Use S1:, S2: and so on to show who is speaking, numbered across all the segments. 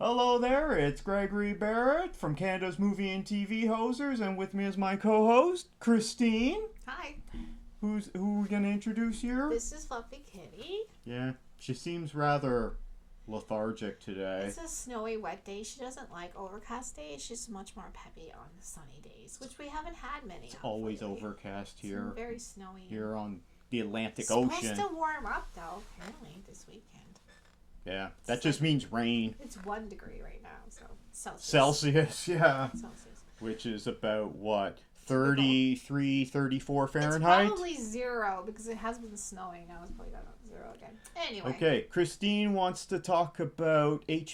S1: Hello there, it's Gregory Barrett from Canada's Movie and TV Hosers, and with me is my co-host, Christine.
S2: Hi.
S1: Who are we going to introduce here?
S2: This is Fluffy Kitty.
S1: Yeah, she seems rather lethargic today.
S2: It's a snowy, wet day. She doesn't like overcast days. She's much more peppy on the sunny days, which we haven't had many
S1: It's
S2: of
S1: always
S2: lately.
S1: overcast here.
S2: It's very snowy.
S1: Here on the Atlantic
S2: it's
S1: Ocean.
S2: It's supposed to warm up, though, apparently, this weekend.
S1: Yeah, that just means rain.
S2: It's 1 degree right now, so Celsius.
S1: Celsius, yeah.
S2: Celsius.
S1: Which is about, what, 33, 34 Fahrenheit?
S2: It's probably 0 because it has been snowing. Now it's probably gone up to 0 again. Anyway.
S1: Okay, Christine wants to talk about Max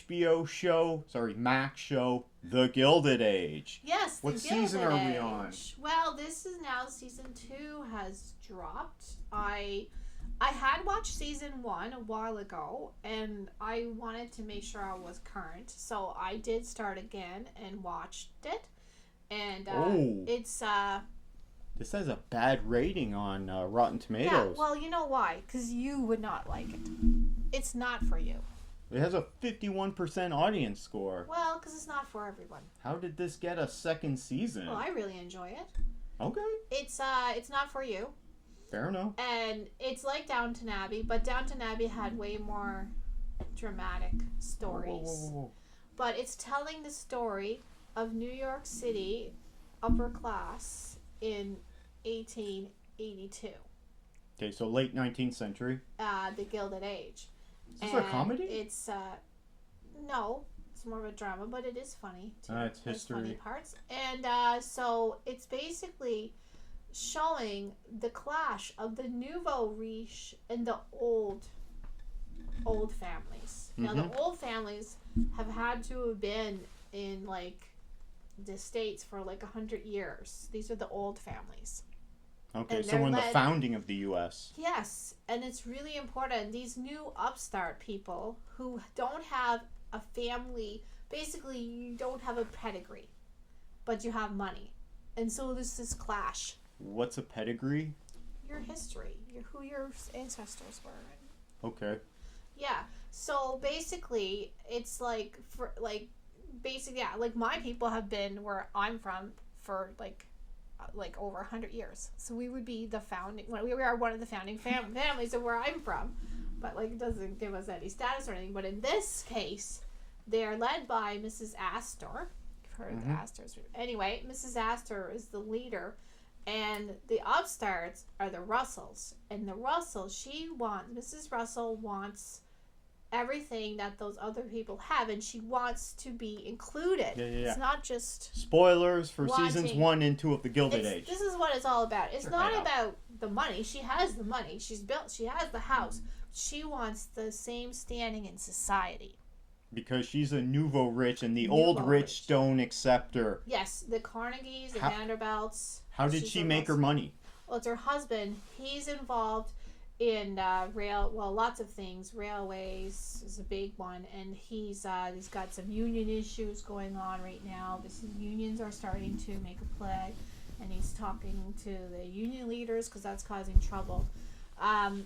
S1: show, The Gilded Age.
S2: Yes,
S1: What
S2: the
S1: season
S2: Gilded
S1: are we
S2: Age.
S1: on?
S2: Well, this is now season 2 has dropped. I had watched season 1 a while ago, and I wanted to make sure I was current, so I did start again and watched it. And it's
S1: This has a bad rating on Rotten Tomatoes.
S2: yeah. Well, you know why? Because you would not like it. It's not for you.
S1: It has a 51% audience score.
S2: Well, because it's not for everyone.
S1: How did this get a second season?
S2: Well, I really enjoy it.
S1: Okay,
S2: It's not for you.
S1: fair enough.
S2: And it's like Downton Abbey, but Downton Abbey had way more dramatic stories.
S1: Whoa.
S2: But it's telling the story of New York City upper class in 1882.
S1: Okay, so late 19th century.
S2: The Gilded Age.
S1: Is this a comedy?
S2: It's no, it's more of a drama, but it is funny too.
S1: It's
S2: There's
S1: history.
S2: funny parts, and so it's basically showing the clash of the nouveau riche and the old families. Now the old families have had to have been in like the States for like 100 years. These are the old families.
S1: Okay,
S2: and
S1: so
S2: they're
S1: in the
S2: led-
S1: founding of the U.S.
S2: Yes, and it's really important. These new upstart people who don't have a family, basically you don't have a pedigree, but you have money. And so there's this clash.
S1: What's a pedigree?
S2: Your history, who your ancestors were.
S1: Okay.
S2: Yeah. So basically, it's like like my people have been where I'm from for like over 100 years. So we would be the founding. We are one of the founding families of where I'm from, but like it doesn't give us any status or anything. But in this case, they are led by Mrs. Astor. You've heard of the Astors. Anyway, Mrs. Astor is the leader. And the upstarts are the Russells. And the Russells, Mrs. Russell wants everything that those other people have, and she wants to be included.
S1: Yeah.
S2: It's not just
S1: Spoilers for
S2: wanting-
S1: seasons 1 and 2 of The Gilded Age.
S2: This is what it's all about. It's
S1: Sure,
S2: not
S1: I know.
S2: about the money. She has the money. She has the house. She wants the same standing in society.
S1: Because she's a nouveau rich, and the
S2: Nouveau
S1: old rich
S2: rich.
S1: don't accept her.
S2: Yes, the Carnegies, the
S1: How-
S2: Vanderbilts.
S1: How did
S2: She's
S1: she
S2: a
S1: make her
S2: Russell.
S1: money?
S2: Well, it's her husband. He's involved in lots of things. Railways is a big one, and he's got some union issues going on right now. Unions are starting to make a play, and he's talking to the union leaders because that's causing trouble.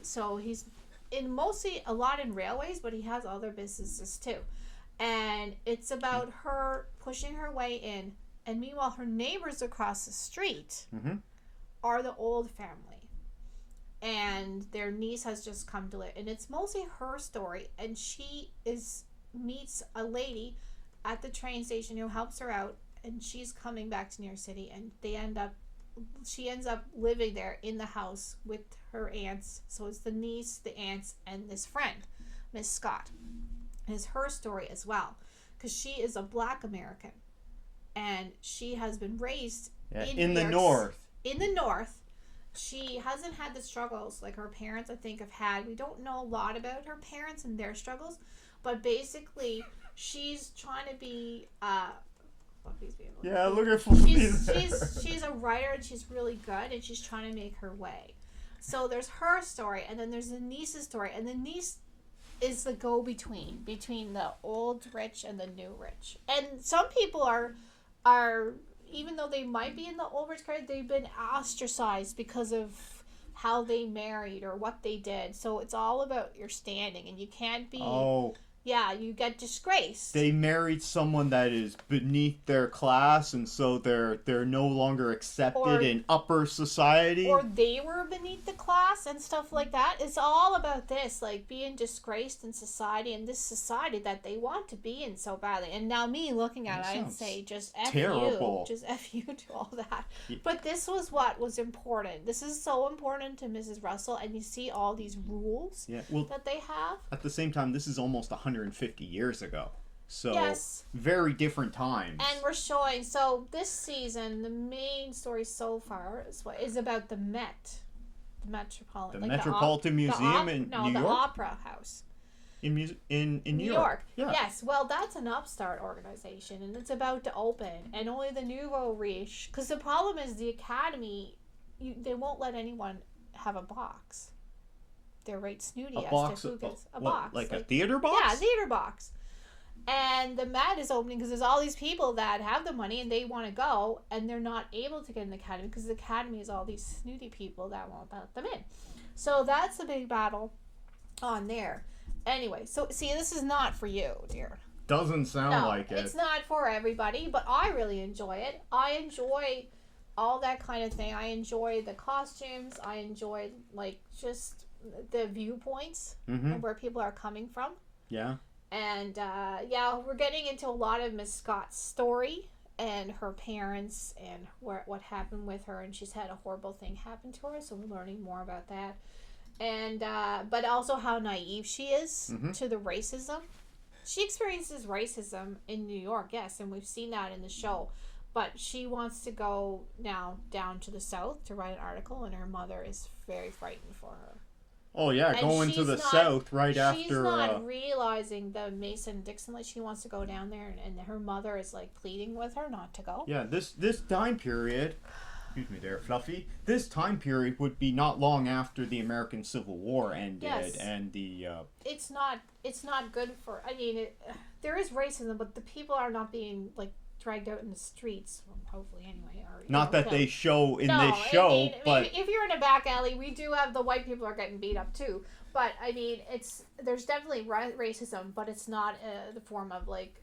S2: So he's a lot in railways, but he has other businesses too, and it's about her pushing her way in. And meanwhile, her neighbors across the street are the old family. And their niece has just come to live. And it's mostly her story. And she meets a lady at the train station who helps her out. And she's coming back to New York City. And she ends up living there in the house with her aunts. So it's the niece, the aunts, and this friend, Miss Scott. And it's her story as well. Because she is a Black American. And she has been raised
S1: in the North.
S2: In the North. She hasn't had the struggles like her parents, I think, have had. We don't know a lot about her parents and their struggles. But basically, she's trying to be... Fluffy's being a little
S1: Yeah, look at Fluffy.
S2: she's a writer, and she's really good, and she's trying to make her way. So there's her story, and then there's the niece's story. And the niece is the go-between between the old rich and the new rich. And some people are even though they might be in the old rich career, they've been ostracized because of how they married or what they did. So it's all about your standing, and you can't be Yeah, you get disgraced.
S1: They married someone that is beneath their class, and so they're no longer accepted in upper society.
S2: Or they were beneath the class and stuff like that. It's all about this, like being disgraced in society, and this society that they want to be in so badly. And now me looking at it, I'd say just F
S1: terrible.
S2: you. Just F you to all that.
S1: Yeah.
S2: But this was what was important. This is so important to Mrs. Russell, and you see all these rules that they have.
S1: At the same time, this is almost 150 years ago. So,
S2: yes.
S1: Very different times.
S2: And we're showing, so this season, the main story so far is about the Met. The
S1: Metropolitan Museum in New York?
S2: No, the Opera House.
S1: In New York.
S2: Yeah. Yes, well, that's an upstart organization, and it's about to open. And only the nouveau riche, because the problem is the Academy, they won't let anyone have a box. They're right snooty as to who gets a box.
S1: Like a theater box?
S2: Yeah, a theater box. And the Met is opening because there's all these people that have the money and they want to go, and they're not able to get in the Academy because the Academy is all these snooty people that won't let them in. So that's a big battle on there. Anyway, so see, this is not for you, dear.
S1: Doesn't sound like it.
S2: It's not for everybody, but I really enjoy it. I enjoy all that kind of thing. I enjoy the costumes. I enjoy, like, just the viewpoints of where people are coming from.
S1: Yeah.
S2: And, we're getting into a lot of Miss Scott's story and her parents and what happened with her. And she's had a horrible thing happen to her, so we're learning more about that. And, but also how naive she is to the racism. She experiences racism in New York, yes, and we've seen that in the show. But she wants to go now down to the South to write an article, and her mother is very frightened for her.
S1: Oh, yeah, going to the South right after...
S2: She's not realizing the Mason-Dixon, like, she wants to go down there, and her mother is, like, pleading with her not to go.
S1: Yeah, this time period... Excuse me there, Fluffy. This time period would be not long after the American Civil War ended, and the...
S2: It's not good for... I mean, there is racism, but the people are not being, like, dragged out in the streets, hopefully anyway. Or,
S1: not that they show in this show, but...
S2: if you're in a back alley, we do have the white people are getting beat up too. But, I mean, there's definitely racism, but it's not the form of, like,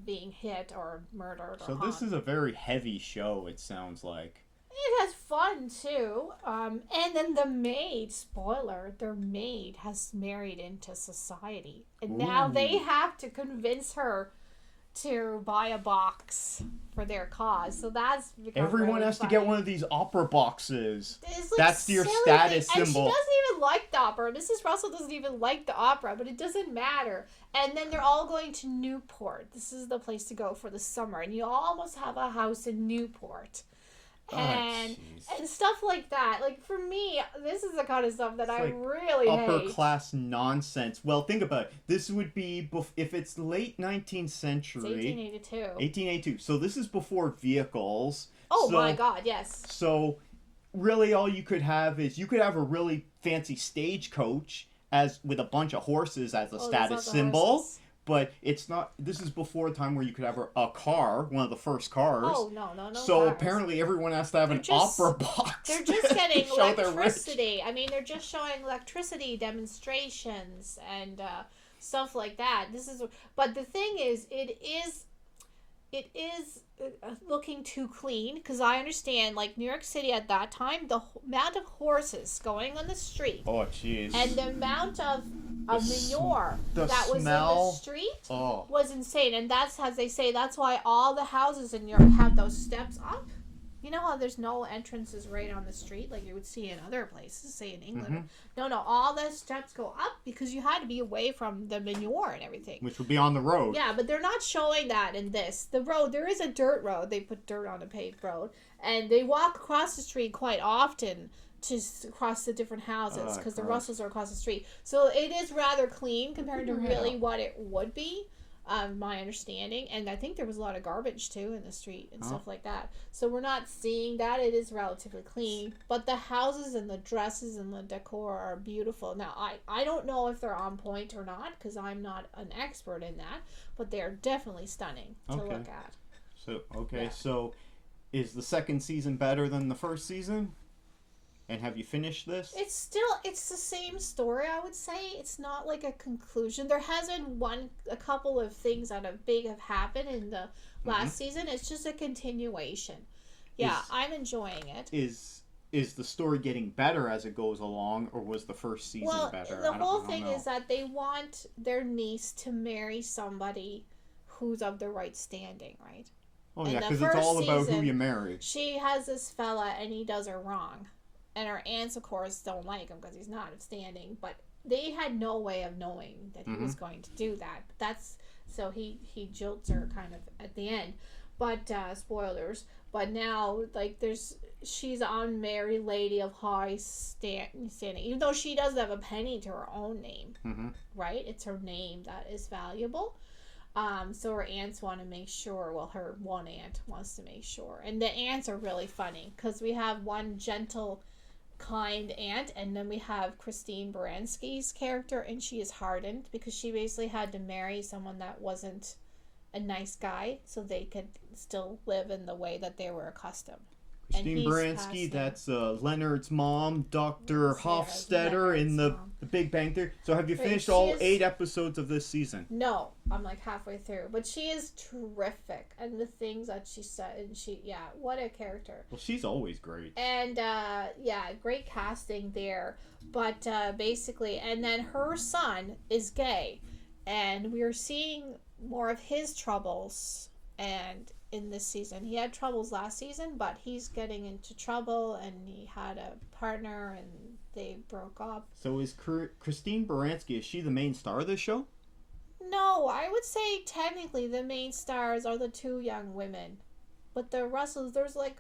S2: being hit or murdered or
S1: So this is a very heavy show, it sounds like.
S2: It has fun, too. And then the maid, spoiler, their maid has married into society. And now they have to convince her to buy a box for their cause. So that's
S1: everyone
S2: really
S1: has
S2: funny.
S1: to get one of these opera boxes.
S2: Like,
S1: that's your status
S2: thing.
S1: symbol.
S2: And she doesn't even like the opera. Mrs. Russell doesn't even like the opera, but it doesn't matter. And then they're all going to Newport. This is the place to go for the summer. And you almost have a house in Newport. And stuff like that. Like, for me, this is the kind of stuff that I really hate.
S1: Upper class nonsense. Well, think about it. This would be if it's late 19th century.
S2: It's 1882.
S1: 1882. So this is before vehicles.
S2: Oh my God! Yes.
S1: So really, all you could have is you could have a really fancy stagecoach with a bunch of horses as a status symbol.
S2: Horses.
S1: But it's not. This is before a time where you could have a car, one of the first cars.
S2: Oh no!
S1: So
S2: cars.
S1: Apparently, everyone has to have opera box.
S2: They're just getting electricity. I mean, they're just showing electricity demonstrations and stuff like that. But the thing is, it is looking too clean, because I understand, like, New York City at that time, the amount of horses going on the street.
S1: Oh, jeez.
S2: And the amount of manure that was in
S1: smell.
S2: the street was insane. And that's, as they say, that's why all the houses in New York have those steps up. You know how there's no entrances right on the street like you would see in other places, say in England? No, all the steps go up because you had to be away from the manure and everything.
S1: Which would be on the road.
S2: Yeah, but they're not showing that in this. The road, there is a dirt road. They put dirt on a paved road. And they walk across the street quite often to cross the different houses because the Russells are across the street. So it is rather clean compared to really what it would be. My understanding, and I think there was a lot of garbage too in the street and stuff like that. So we're not seeing that. It is relatively clean, but the houses and the dresses and the decor are beautiful. Now I don't know if they're on point or not because I'm not an expert in that, but they are definitely stunning to look at.
S1: So so is the second season better than the first season? And have you finished this?
S2: It's the same story, I would say. It's not like a conclusion. There has been a couple of things that have happened in the last season. It's just a continuation. Yeah, I'm enjoying it.
S1: Is the story getting better as it goes along, or was the first season better?
S2: The whole thing is that they want their niece to marry somebody who's of the right standing, right?
S1: Oh, yeah, because it's all about who you marry.
S2: She has this fella, and he does her wrong. And her aunts, of course, don't like him because he's not upstanding. But they had no way of knowing that he was going to do that. So he jilts her kind of at the end. But spoilers. But now, like, she's an unmarried lady of high standing, even though she doesn't have a penny to her own name, right? It's her name that is valuable. So her aunts want to make sure. Well, her one aunt wants to make sure, and the aunts are really funny because we have one gentle, kind aunt, and then we have Christine Baranski's character, and she is hardened because she basically had to marry someone that wasn't a nice guy so they could still live in the way that they were accustomed.
S1: Christine Baranski, that's Leonard's mom, Dr. Hofstetter in the Big Bang Theory. So have you finished all 8 episodes of this season?
S2: No, I'm like halfway through. But she is terrific. And the things that she said, and what a character.
S1: Well, she's always great.
S2: And, great casting there. But basically, and then her son is gay. And we're seeing more of his troubles and in this season. He had troubles last season, but he's getting into trouble, and he had a partner, and they broke up.
S1: So is Christine Baranski, is she the main star of this show?
S2: No, I would say technically the main stars are the 2 young women. But the Russells, there's like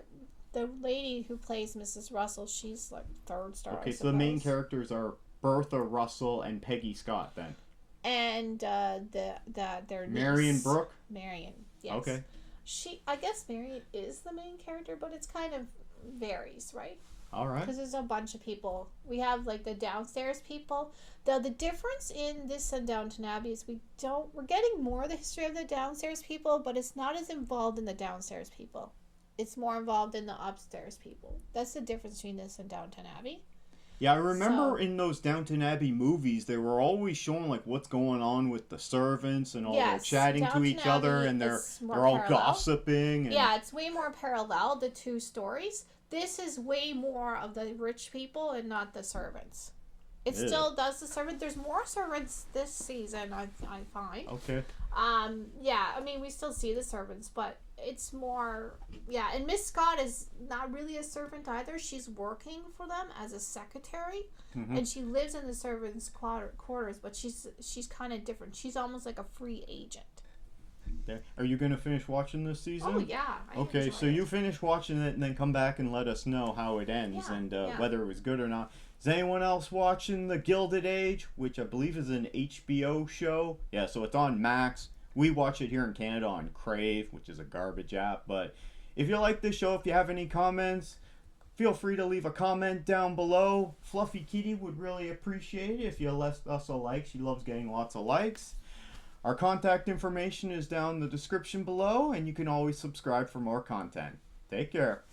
S2: the lady who plays Mrs. Russell, she's like 3rd star.
S1: Okay, so the main characters are Bertha Russell and Peggy Scott then.
S2: And their niece,
S1: Marion Brooke?
S2: Marion, yes. Okay. I guess Marion is the main character, but it's kind of varies, right?
S1: All right.
S2: Because there's a bunch of people. We have like the downstairs people. The difference in this and Downton Abbey is we're getting more of the history of the downstairs people, but it's not as involved in the downstairs people. It's more involved in the upstairs people. That's the difference between this and Downton Abbey.
S1: Yeah, I remember in those Downton Abbey movies, they were always showing like what's going on with the servants and all they're chatting
S2: Downton
S1: to each other, and they're all gossiping. And...
S2: Yeah, it's way more parallel, the 2 stories. This is way more of the rich people and not the servants. It still does the servants. There's more servants this season, I find.
S1: Okay.
S2: Yeah, I mean, we still see the servants, but it's more... Yeah, and Miss Scott is not really a servant either. She's working for them as a secretary, and she lives in the servants' quarters, but she's kind of different. She's almost like a free agent.
S1: Are you going to finish watching this season?
S2: Oh, yeah.
S1: Okay, so you finish watching it and then come back and let us know how it ends and whether it was good or not. Is anyone else watching The Gilded Age, which I believe is an HBO show? Yeah, so it's on Max. We watch it here in Canada on Crave, which is a garbage app. But if you like this show, if you have any comments, feel free to leave a comment down below. Fluffy Kitty would really appreciate it if you left us a like. She loves getting lots of likes. Our contact information is down in the description below, and you can always subscribe for more content. Take care.